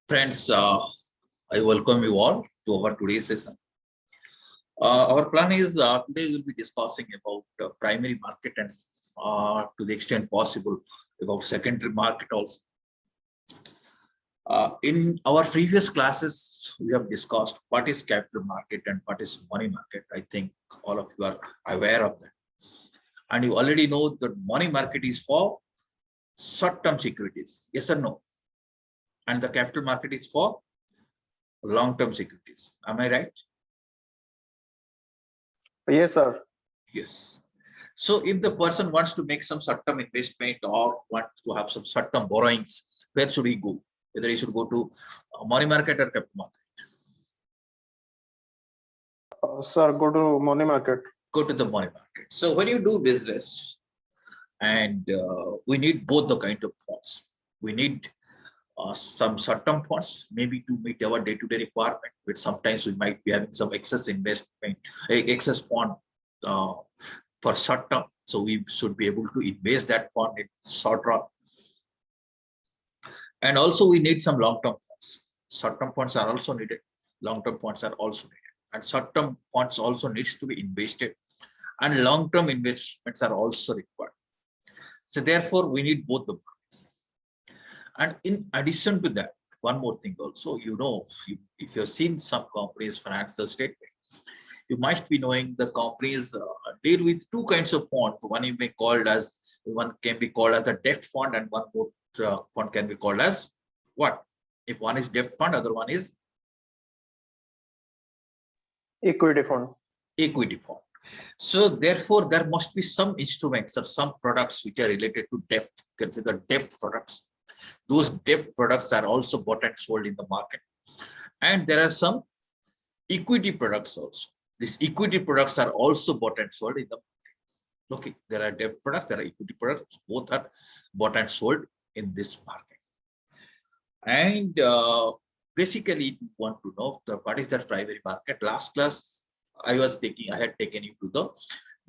Friends, I welcome you all to our today's session. Our plan is today we'll be discussing about primary market and to the extent possible about secondary market also. In our previous classes, we have discussed what is capital market and what is money market. I think all of you are aware of that. And you already know that money market is for short-term securities. Yes or no? And the capital market is for long-term securities. Am I right? Yes, sir. Yes. So if the person wants to make some short-term investment or wants to have some short-term borrowings, where should he go? Whether he should go to money market or capital market? Sir, go to money market. Go to the money market. So when you do business, and we need both the kind of funds. We need some short-term funds, maybe to meet our day-to-day requirement, but sometimes we might be having some excess investment, excess fund for short-term. So we should be able to invest that fund in short run. And also we need some long-term funds. Short-term funds are also needed. Long-term funds are also needed. And short-term funds also needs to be invested. And long-term investments are also required. So therefore, we need both the markets. And in addition to that, one more thing also, if you've seen some companies' financial statement, you might be knowing the companies deal with two kinds of funds. One can be called as the debt fund, and one more fund can be called as what? If one is debt fund, other one is Equity fund. Equity fund. So therefore, there must be some instruments or some products which are related to debt, consider debt products. Those debt products are also bought and sold in the market. And there are some equity products also. These equity products are also bought and sold in the market. Okay, there are debt products, there are equity products, both are bought and sold in this market. And basically, if you want to know what is that primary market, last class I had taken you to the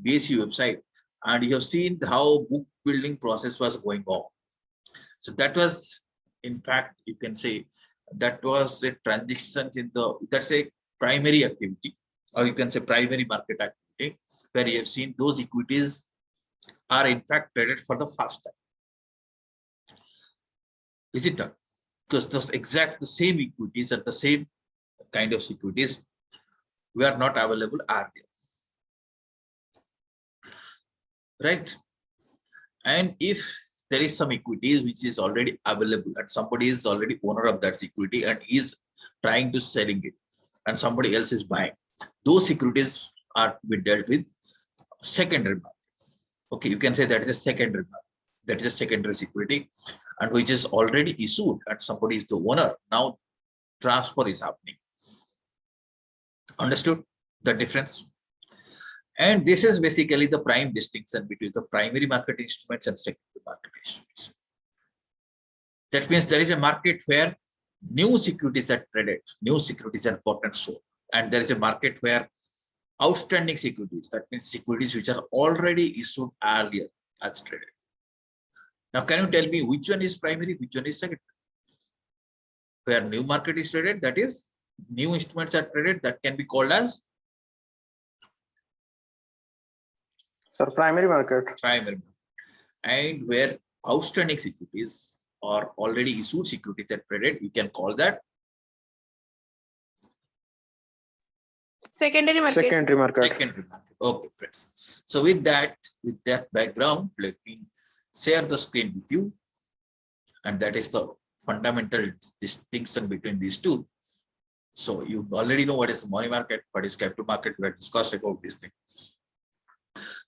BSE website, and you have seen how book building process was going on. So that was, in fact, you can say that was a transition in that's a primary activity, or you can say primary market activity, where you have seen those equities are in fact traded for the first time. Is it done? Because the same equities are the same kind of securities were not available earlier, right? And if there is some equity which is already available and somebody is already owner of that security and is trying to selling it, and somebody else is buying, those securities are to be dealt with secondary market. Okay, you can say that is a secondary market. That is a secondary security, and which is already issued and somebody is the owner. Now transfer is happening. Understood the difference? And this is basically the prime distinction between the primary market instruments and secondary market instruments. That means there is a market where new securities are traded, new securities are bought and sold, and there is a market where outstanding securities, that means securities which are already issued earlier, as traded. Now, can you tell me which one is primary, which one is secondary? Where new market is traded, that is new instruments are traded, that can be called as Primary market. Primary market. And where outstanding securities or already issued securities are traded, you can call that secondary market. Secondary market. Secondary market. Okay, friends. So with that background, let me share the screen with you, and that is the fundamental distinction between these two. So you already know what is the money market, what is capital market. We have discussed about this thing.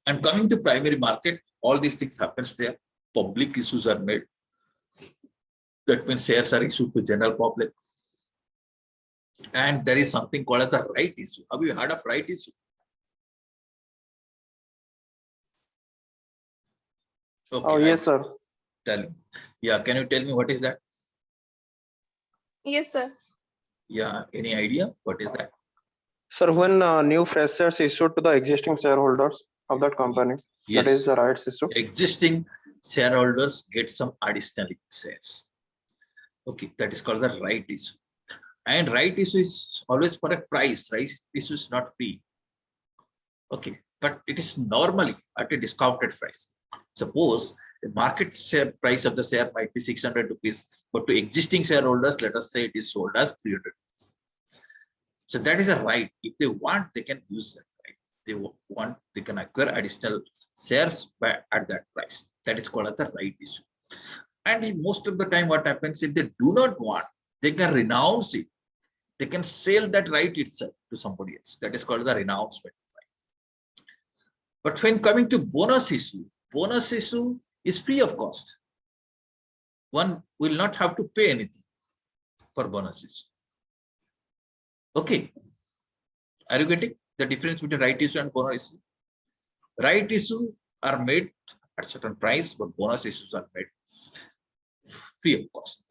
And coming to primary market, all these things happens there. Public issues are made. That means shares are issued to general public. And there is something called as the right issue. Have you heard of right issue? Okay, Oh, yes, sir. Tell me. Yeah, can you tell me what is that? Yes, sir. Yeah, any idea what is that? Sir, when new fresh shares issued to the existing shareholders of that company, Yes. that is the rights issue. Existing shareholders get some additional shares. Okay, that is called the right issue. And right issue is always for a price. Right issue is not free. Okay, but it is normally at a discounted price. Suppose the market share price of the share might be 600 rupees, but to existing shareholders, let us say it is sold as 300 rupees. So that is a right. If they want, they can use that right. They want, they can acquire additional shares at that price. That is called as the right issue. And most of the time, what happens if they do not want, they can renounce it. They can sell that right itself to somebody else. That is called the renouncement. But when coming to bonus issue is free of cost. One will not have to pay anything for bonus issue. Okay. Are you getting the difference between right issue and bonus issue? Right issue are made at certain price, but bonus issues are made free of cost.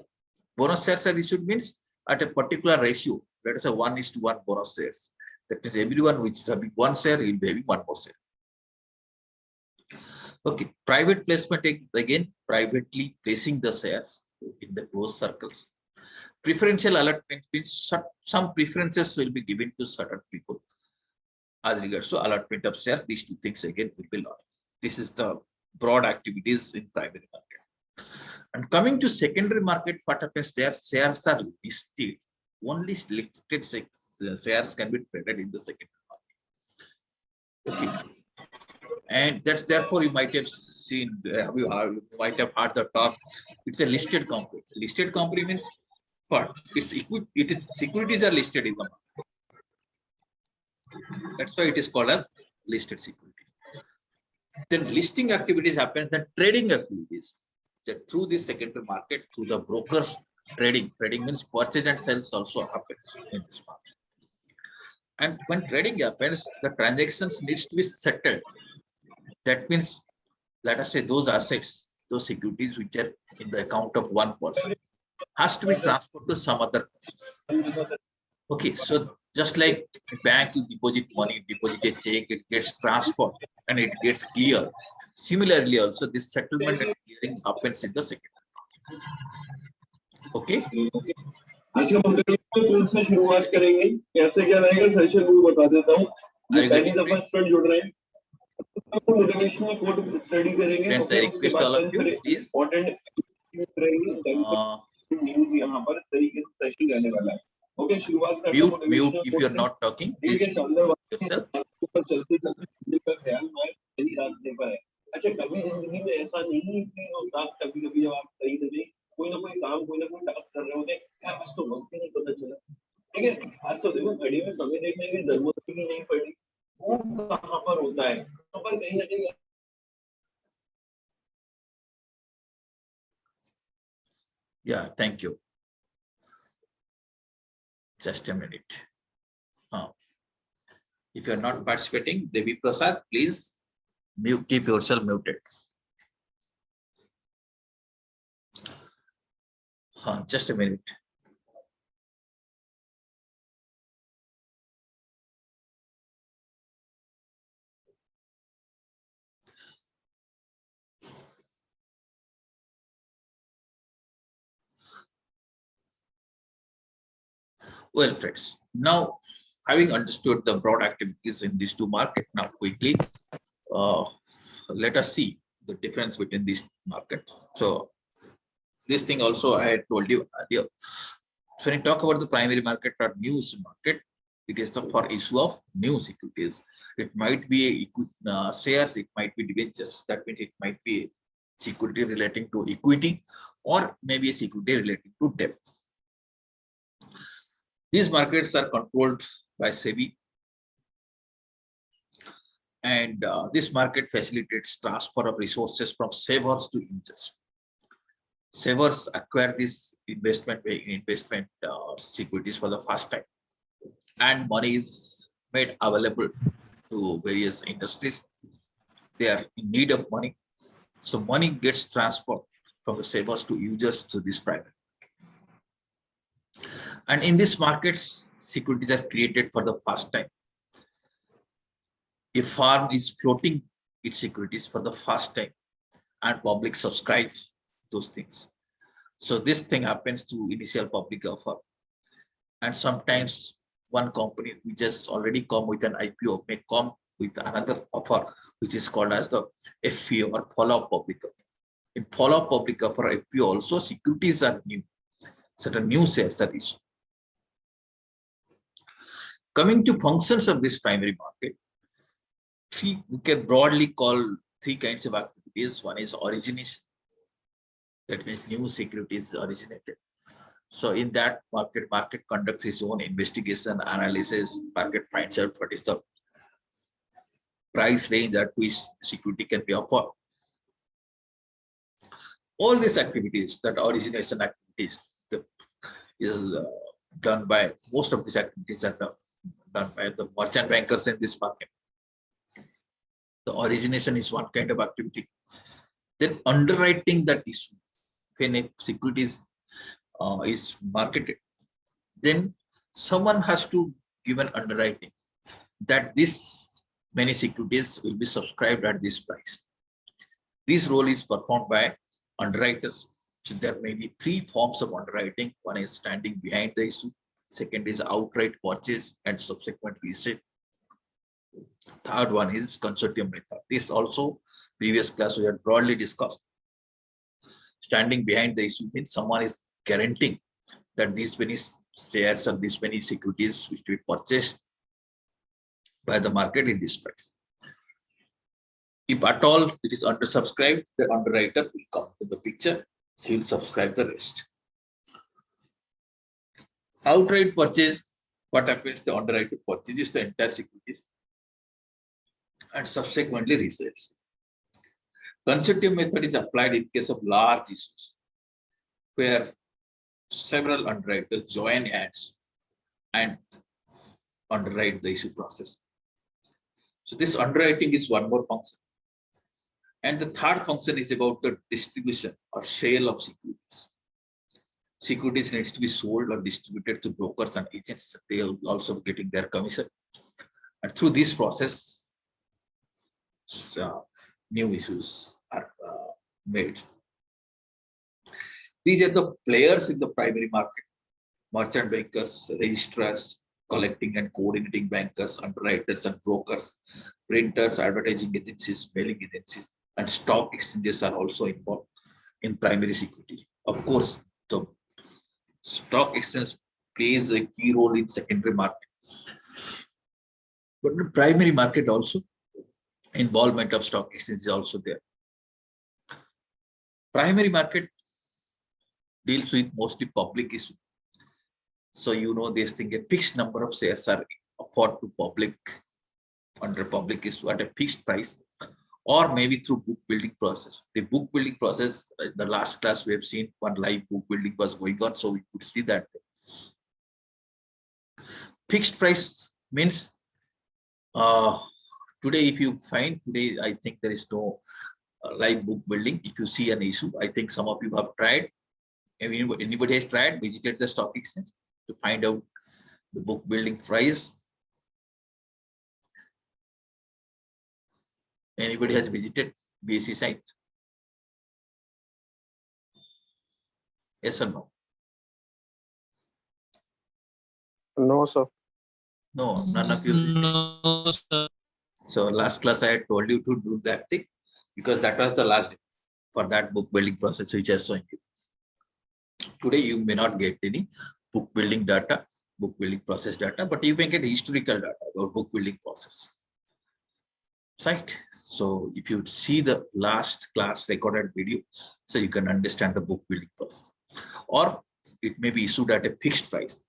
Bonus shares are issued means at a particular ratio. Let us say 1:1 bonus shares. That means everyone which is having one share, will be having one more share. Okay, private placement is again privately placing the shares in the closed circles. Preferential allotment means some preferences will be given to certain people as regards to allotment of shares. These two things again will be lot. This is the broad activities in primary market. And coming to secondary market, what happens there? Shares are listed. Only listed shares can be traded in the secondary market. Okay. And that's therefore you might have seen, you might have heard the talk. It's a listed company. Listed company means what? It is securities are listed in the market. That's why it is called as listed security. Then listing activities happen, then trading activities. That through the secondary market, through the brokers trading. Trading means purchase and sales also happens in this market. And when trading happens, the transactions needs to be settled. That means, let us say those assets, those securities which are in the account of one person has to be transferred to some other person. Okay, so just like a bank, you deposit money, deposit a check, it gets transferred and it gets clear. Similarly, also this settlement and clearing happens in the second. Okay. अच्छा कौन सा शुरुआत करेंगे कैसे क्या रहेगा session वो बता देता हूँ पहली दफा स्टूडेंट जुड़ रहे हैं मोटिवेशनल कोड स्टडी करेंगे तो उसके बाद फिर इंपॉर्टेंट रहेगी न्यूज़ यहाँ पर तरीके से सेशन रहने वाला है ओके शुरुआत करते हैं mute if you are not talking please ऊपर चलते चलते का ख्याल मैं सही रास्ते पर है अच्छा कभी जिंदगी में ऐसा नहीं है कि उदास कभी-कभी जब आप सही से कोई ना कोई काम कोई ना कोई टास्क कर रहे होते हैं आज तो वक्त ही नहीं पता चला ठीक है आज तो देखो घड़ी में समय देखने की जरूरत ही नहीं पड़ी वो कहाँ पर होता है तो पर कहीं ना कहीं yeah thank you just a minute if you are not participating Devi Prasad please keep yourself muted just a minute well friends now having understood the broad activities in these two markets now quickly let us see the difference between these markets so this thing also I had told you earlier so when you talk about the primary market or news market it is the for issue of new securities it might be shares it might be debentures that means it might be security relating to equity or maybe a security relating to debt. These markets are controlled by SEBI and this market facilitates transfer of resources from savers to users. Savers acquire this investment securities for the first time and money is made available to various industries. They are in need of money. So money gets transferred from the savers to users to this private. And in these markets, securities are created for the first time. A firm is floating its securities for the first time and public subscribes those things. So this thing happens to initial public offer. And sometimes one company which has already come with an IPO may come with another offer, which is called as the FPO or follow-up public offer. In follow-up public offer IPO also, securities are new. Certain new shares are issued. Coming to functions of this primary market, we can broadly call three kinds of activities. One is origination, that means new securities originated. So in that market conducts its own investigation, analysis, market finds out what is the price range at which security can be offered. All these activities, that origination activities, is done by, most of these activities are done by the merchant bankers in this market. The origination is one kind of activity. Then underwriting that issue, when a securities is marketed, then someone has to give an underwriting that this many securities will be subscribed at this price. This role is performed by underwriters. So there may be three forms of underwriting. One is standing behind the issue. Second is outright purchase and subsequent resale. Third one is consortium method. This also previous class we had broadly discussed. Standing behind the issue means someone is guaranteeing that these many shares or these many securities which to be purchased by the market in this price. If at all it is undersubscribed, the underwriter will come to the picture. He will subscribe the rest. Outright purchase, what happens? The underwriter purchases the entire securities and subsequently resales. Consortium method is applied in case of large issues where several underwriters join hands and underwrite the issue process. So this underwriting is one more function. And the third function is about the distribution or sale of securities. Securities needs to be sold or distributed to brokers and agents. They are also getting their commission. And through this process, new issues are made. These are the players in the primary market: merchant bankers, registrars, collecting and coordinating bankers, underwriters and brokers, printers, advertising agencies, mailing agencies, and stock exchanges are also involved in primary security. Of course, the stock exchange plays a key role in secondary market. But the primary market also, involvement of stock exchange is also there. Primary market deals with mostly public issue. So you know this thing, a fixed number of shares are offered to public under public issue at a fixed price, or maybe through book building process. The book building process, the last class we have seen one live book building was going on, so we could see that. Fixed price means today, if you find today, I think there is no live book building. If you see an issue, I think some of you have tried. Anybody has tried, visited the stock exchange to find out the book building price? Anybody has visited BSE site? Yes or no? No, sir. No, none of you visited. No, sir. So last class I had told you to do that thing because that was the last for that book building process which I was showing you. Today you may not get any book building data, book building process data, but you may get historical data about book building process. Right. So if you see the last class recorded video, so you can understand the book building process. Or it may be issued at a fixed price.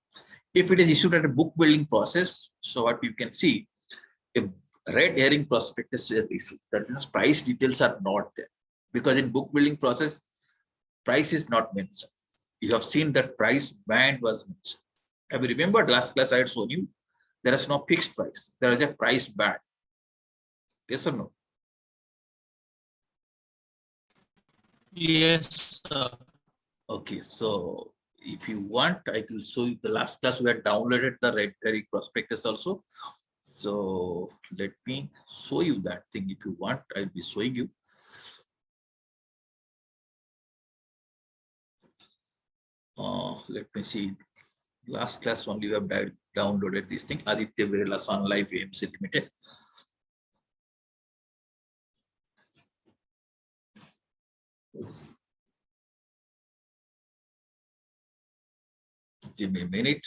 If it is issued at a book building process, so what you can see, a red herring prospectus is issued. That means price details are not there. Because in book building process, price is not mentioned. You have seen that price band was mentioned. Have you remembered last class I had shown you? There is no fixed price. There is a price band. Yes or no? Yes, sir. Okay, so if you want, I will show you the last class we had downloaded the red herring prospectus also. So let me show you that thing. If you want, I'll be showing you. Let me see. Last class only we have downloaded this thing. Aditya Birla Sun Life AMC Limited. Give me a minute.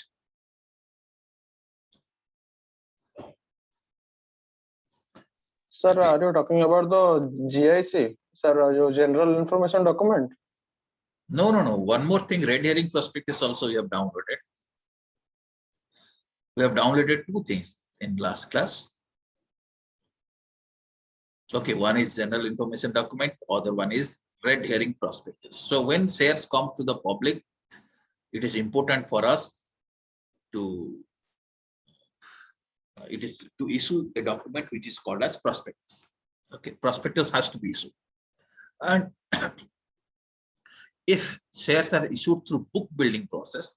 Sir, are you talking about the GIC? Sir, your general information document? No. One more thing, red herring prospectus also we have downloaded. We have downloaded two things in last class. Okay, one is general information document, other one is red herring prospectus. So when shares come to the public, it is important for us to issue a document which is called as prospectus. Okay, prospectus has to be issued. And if shares are issued through book building process,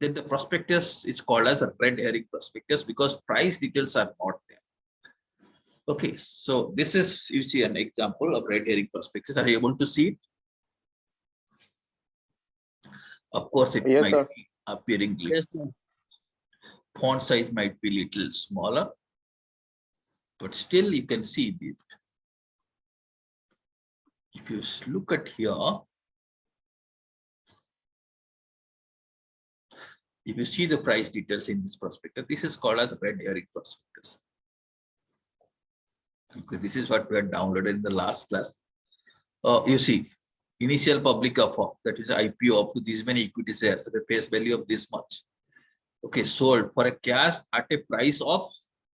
then the prospectus is called as a red herring prospectus because price details are not there. Okay, so this is, you see an example of red herring prospectus. Are you able to see it? Of course, it Yes, might sir. be appearing. Yes, sir. Font size might be little smaller, but still you can see it. If you look at here, if you see the price details in this prospectus, this is called as red herring prospectus. Okay, this is what we had downloaded in the last class. You see, initial public offer, that is IPO up to these many equity shares at a face value of this much. Okay, sold for a cash at a price of,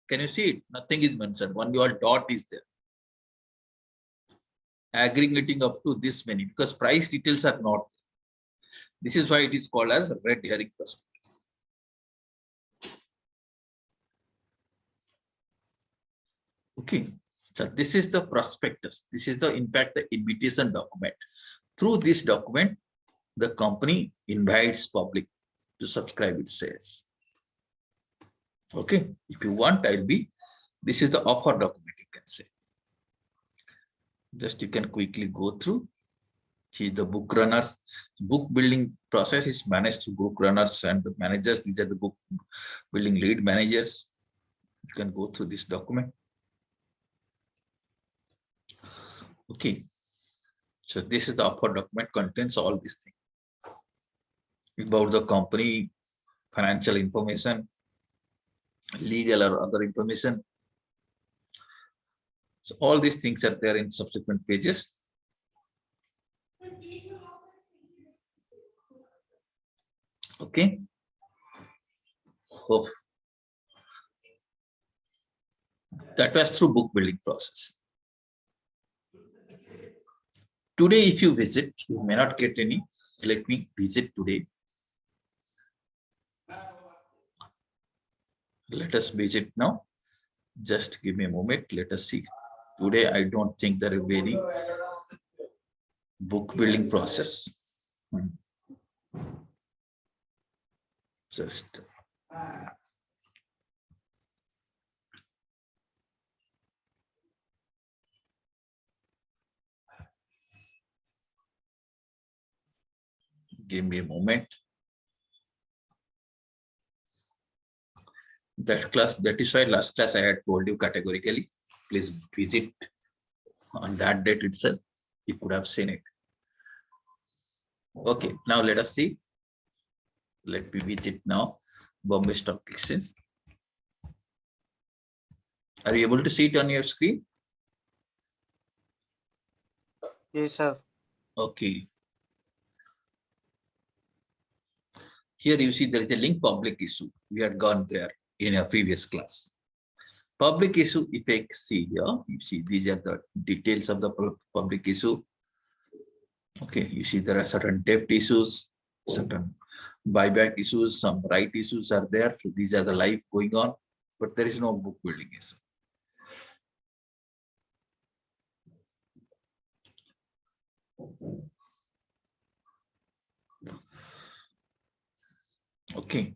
can you see it? Nothing is mentioned. Only your dot is there. Aggregating up to this many because price details are not there. This is why it is called as red herring prospectus. Okay, so this is the prospectus. This is the impact the invitation document. Through this document, the company invites public to subscribe its shares. Okay, if you want, this is the offer document, you can say. Just you can quickly go through. See the book runners. Book building process is managed through book runners and the managers. These are the book building lead managers. You can go through this document. Okay, so this is the offer document, contains all these things about the company, financial information, legal or other information. So all these things are there in subsequent pages. Okay. Hope that was through book building process. Today, if you visit, you may not get any. Let me visit today. Let us visit now. Just give me a moment. Let us see. Today, I don't think there will be any book building process. Just give me a moment. That class, that is why last class I had told you categorically, please visit on that date itself. You could have seen it. Okay, now let us see. Let me visit now Bombay Stock Exchange. Are you able to see it on your screen? Yes, sir. Okay. Here you see there is a link public issue. We had gone there in a previous class. Public issue, if I see here, you see these are the details of the public issue. Okay, you see there are certain debt issues, certain buyback issues, some right issues are there. So these are the live going on, but there is no book building issue. Okay.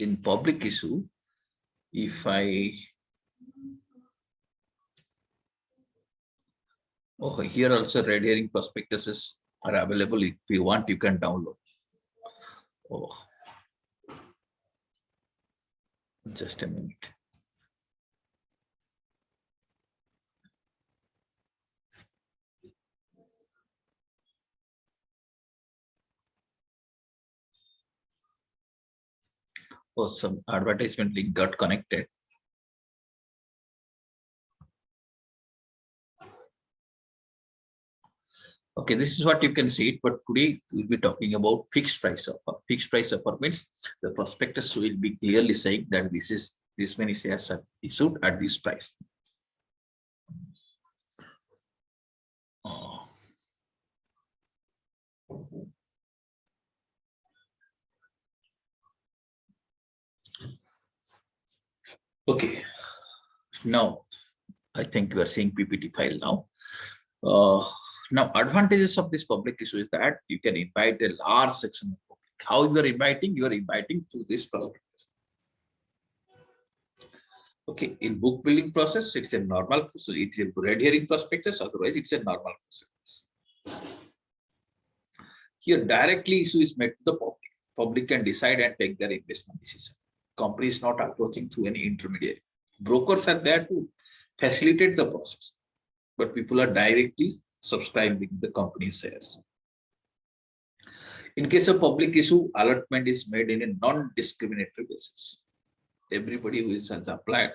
in public issue, if here also red herring prospectuses are available. If you want, you can download. Oh, just a minute. Oh, some advertisement link got connected. Okay, this is what you can see it, but today we'll be talking about fixed price offer. Fixed price offer means the prospectus will be clearly saying that this many shares are issued at this price. Okay, now I think we are seeing PPT file now. Now, advantages of this public issue is that you can invite a large section of public. How you are inviting? You are inviting to this prospectus. Okay, in book building process, it's a normal, so it's a red herring prospectus, otherwise it's a normal prospectus. Here, directly issue is made to the public. Public can decide and take their investment decision. Company is not approaching through any intermediary. Brokers are there to facilitate the process, but people are directly subscribing the company's shares. In case of public issue, allotment is made in a non-discriminatory basis. Everybody who has applied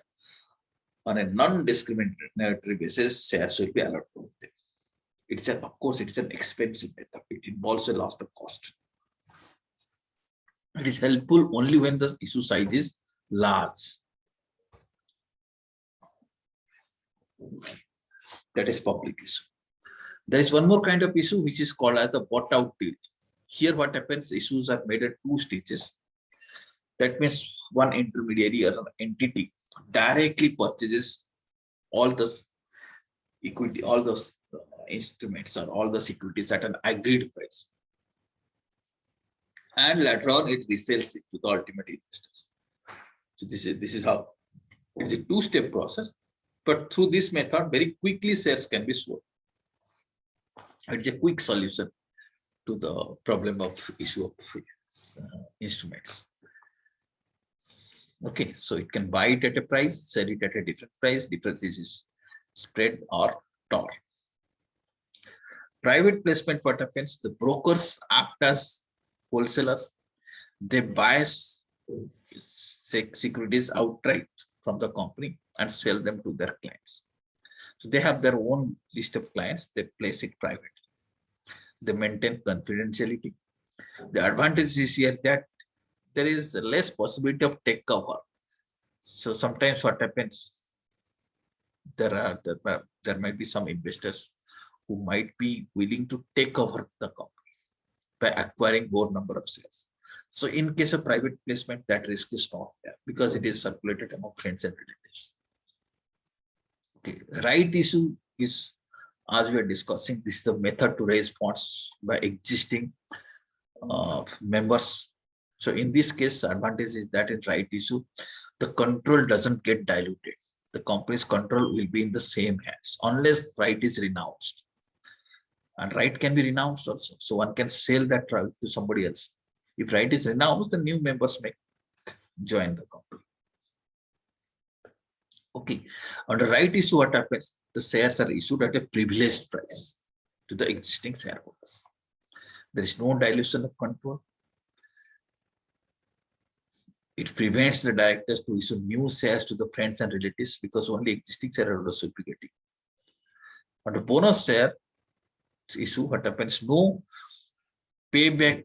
on a non-discriminatory basis, shares will be allotted. Of course, it's an expensive method. It involves a lot of cost. It is helpful only when the issue size is large. That is public issue. There is one more kind of issue which is called as the bought out deal. Here what happens, issues are made at two stages. That means one intermediary or an entity directly purchases all this equity, all those instruments or all the securities at an agreed price. And later on it resells it to the ultimate investors. So this is how it's a two-step process, but through this method, very quickly shares can be sold. It's a quick solution to the problem of issue of instruments. Okay, so it can buy it at a price, sell it at a different price. Difference is spread or TOR. Private placement, what happens? The brokers act as wholesalers. They buy securities outright from the company and sell them to their clients. So they have their own list of clients. They place it private. They maintain confidentiality. The advantage is here that there is less possibility of takeover. So sometimes what happens, there might be some investors who might be willing to take over the company by acquiring more number of shares. So in case of private placement, that risk is not there because it is circulated among friends and relatives. Okay, right issue is, as we are discussing, this is a method to raise funds by existing members. So in this case, advantage is that in right issue, the control doesn't get diluted. The company's control will be in the same hands unless right is renounced. And right can be renounced also. So one can sell that right to somebody else. If right is renounced, the new members may join the company. Okay, under right issue, what happens? The shares are issued at a privileged price to the existing shareholders. There is no dilution of control. It prevents the directors to issue new shares to the friends and relatives because only existing shareholders will be getting. Under bonus share issue, what happens? No payback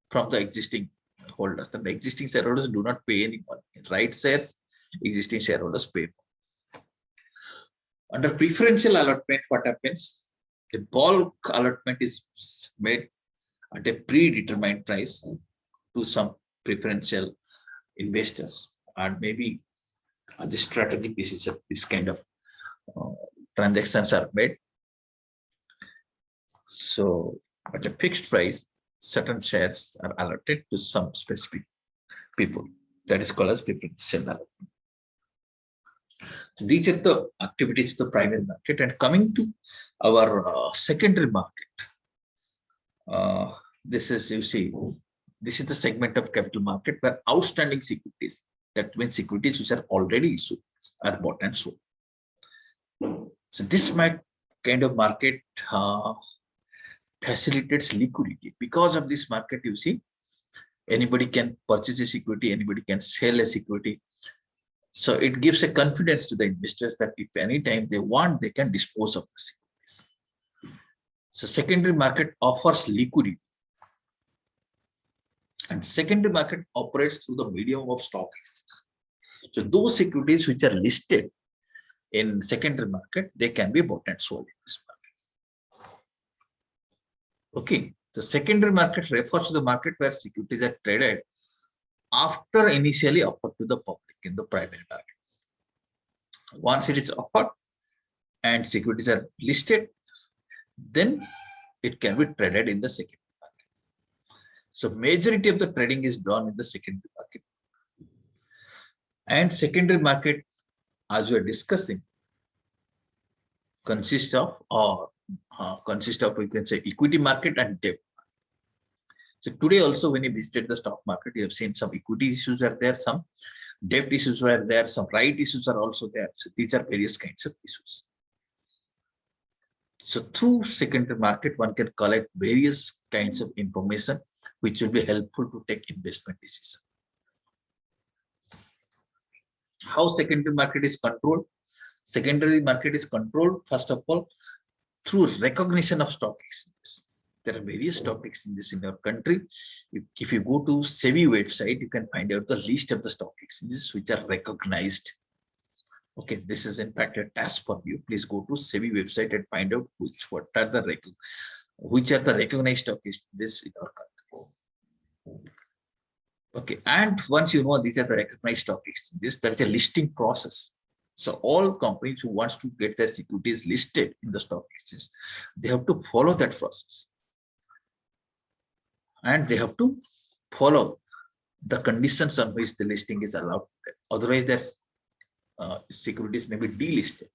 from the existing holders. The existing shareholders do not pay any money. Right shares, existing shareholders pay. Under preferential allotment, what happens? The bulk allotment is made at a predetermined price to some preferential investors, and maybe the strategic decision, this kind of transactions are made. So at a fixed price, certain shares are allotted to some specific people. That is called as preferential allotment. So these are the activities of the primary market. And coming to our secondary market, this is, you see, this is the segment of capital market where outstanding securities, that means securities which are already issued, are bought and sold. So this kind of market facilitates liquidity. Because of this market, you see, anybody can purchase a security, anybody can sell a security. So it gives a confidence to the investors that if anytime they want, they can dispose of the securities. So secondary market offers liquidity. And secondary market operates through the medium of stock exchange. So those securities which are listed in secondary market, they can be bought and sold in this market. Okay, the secondary market refers to the market where securities are traded after initially offered to the public in the primary market. Once it is offered and securities are listed, then it can be traded in the secondary market. So majority of the trading is done in the secondary market. And secondary market, as we are discussing, consists of we can say equity market and debt market. So today also when you visited the stock market, you have seen some equity issues are there, some debt issues were there, some right issues are also there. So these are various kinds of issues. So through secondary market, one can collect various kinds of information which will be helpful to take investment decision. How secondary market is controlled? Secondary market is controlled, first of all, through recognition of stock exchanges. There are various stock exchanges in our country. If you go to SEBI website, you can find out the list of the stock exchanges which are recognized. Okay, this is in fact a task for you. Please go to SEBI website and find out which are the recognized stock exchanges in our country. Okay, and once you know these are the recognized stock exchanges, there is a listing process. So all companies who wants to get their securities listed in the stock exchange, they have to follow that process. And they have to follow the conditions on which the listing is allowed. Otherwise, their securities may be delisted.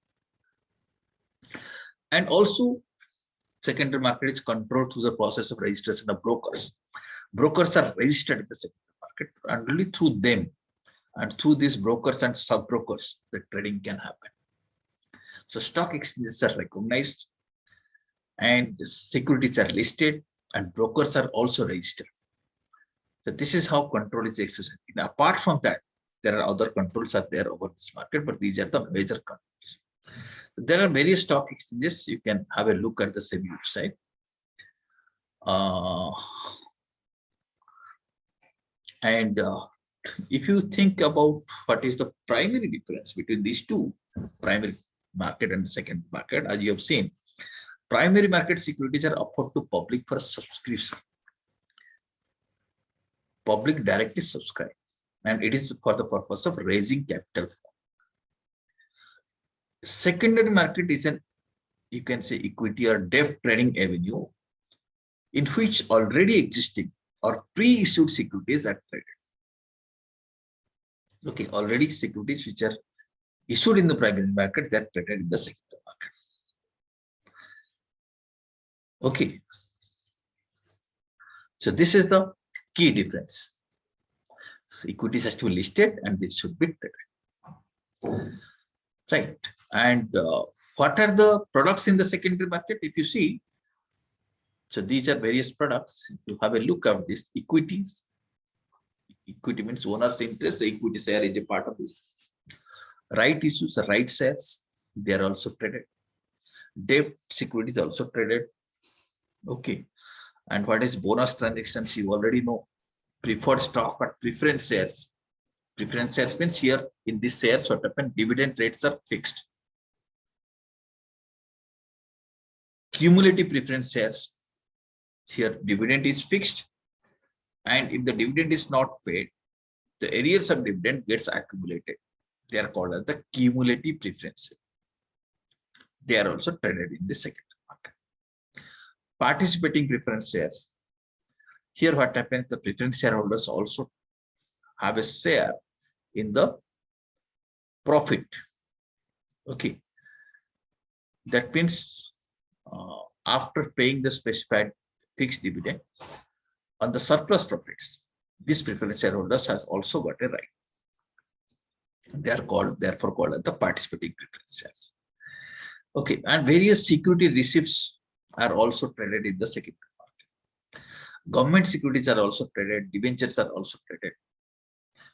And also, secondary market is controlled through the process of registration of brokers. Brokers are registered in the secondary market, and only through them and through these brokers and sub-brokers, the trading can happen. So stock exchanges are recognized and the securities are listed and brokers are also registered. So this is how control is exercised. And apart from that, there are other controls are there over this market, but these are the major controls. There are various stock exchanges. You can have a look at the SEBI website. If you think about what is the primary difference between these two, primary market and secondary market, as you have seen, primary market securities are offered to public for subscription. Public directly subscribe, and it is for the purpose of raising capital. Secondary market is an, you can say, equity or debt trading avenue in which already existing or pre-issued securities are traded. Okay, already securities which are issued in the primary market, that are traded in the secondary market. Okay, so this is the key difference. So equities has to be listed and this should be traded. Right. And what are the products in the secondary market? If you see, so these are various products. You have a look at this. Equities. Equity means owner's interest. The equity share is a part of it. Right issues, right shares, they are also traded. Debt securities also traded. Okay. And what is bonus transactions? You already know. Preferred stock, but preference shares. Preference shares means here in this shares, what happens? Dividend rates are fixed. Cumulative preference shares. Here dividend is fixed. And if the dividend is not paid, the arrears of dividend gets accumulated. They are called as the cumulative preference. They are also traded in the secondary market. Participating preference shares. Here what happens, the preference shareholders also have a share in the profit. Okay. That means after paying the specified fixed dividend on the surplus profits, these preference shareholders has also got a right. They are therefore called as the participating preference shares. Okay, and various security receipts are also traded in the secondary market. Government securities are also traded, debentures are also traded,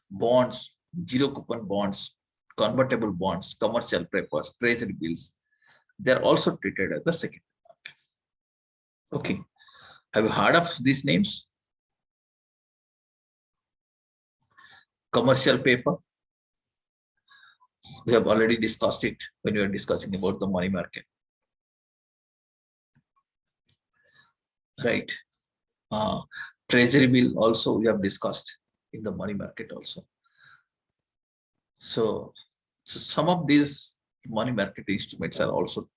bonds, zero coupon bonds, convertible bonds, commercial papers, treasury bills, they are also treated as the secondary market. Okay, have you heard of these names? Commercial paper, we have already discussed it when we are discussing about the money market, right? Treasury bill also we have discussed in the money market also. So some of these money market instruments are also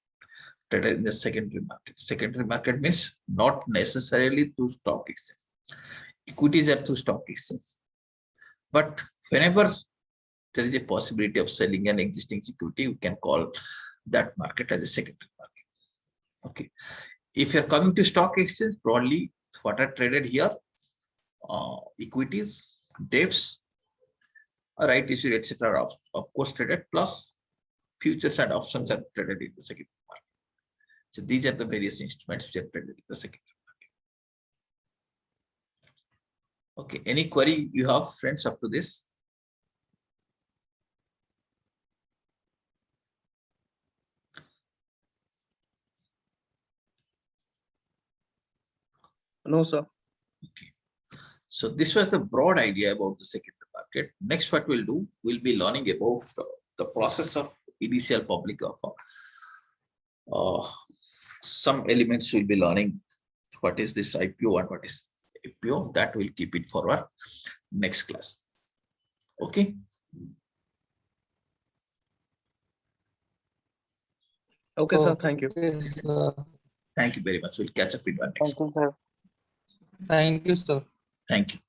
traded in the secondary market. Secondary market means not necessarily through stock exchange. Equities are through stock exchange, but whenever there is a possibility of selling an existing security, we can call that market as a secondary market. Okay, if you're coming to stock exchange, broadly what are traded here, equities, debts, right issue, etc. of course traded, plus futures and options are traded in the secondary market. So these are the various instruments which are traded in the secondary market. Okay, any query you have, friends, up to this? No, sir. Okay, so this was the broad idea about the secondary market. Next, what we'll do, we'll be learning about the process of initial public offer. Some elements we'll be learning what is this IPO and what is IPO. That will keep it for our next class. Okay. Okay, sir. Thank you. Okay, sir. Thank you very much. We'll catch up in our next. Thank you, sir. Thank you, sir. Thank you.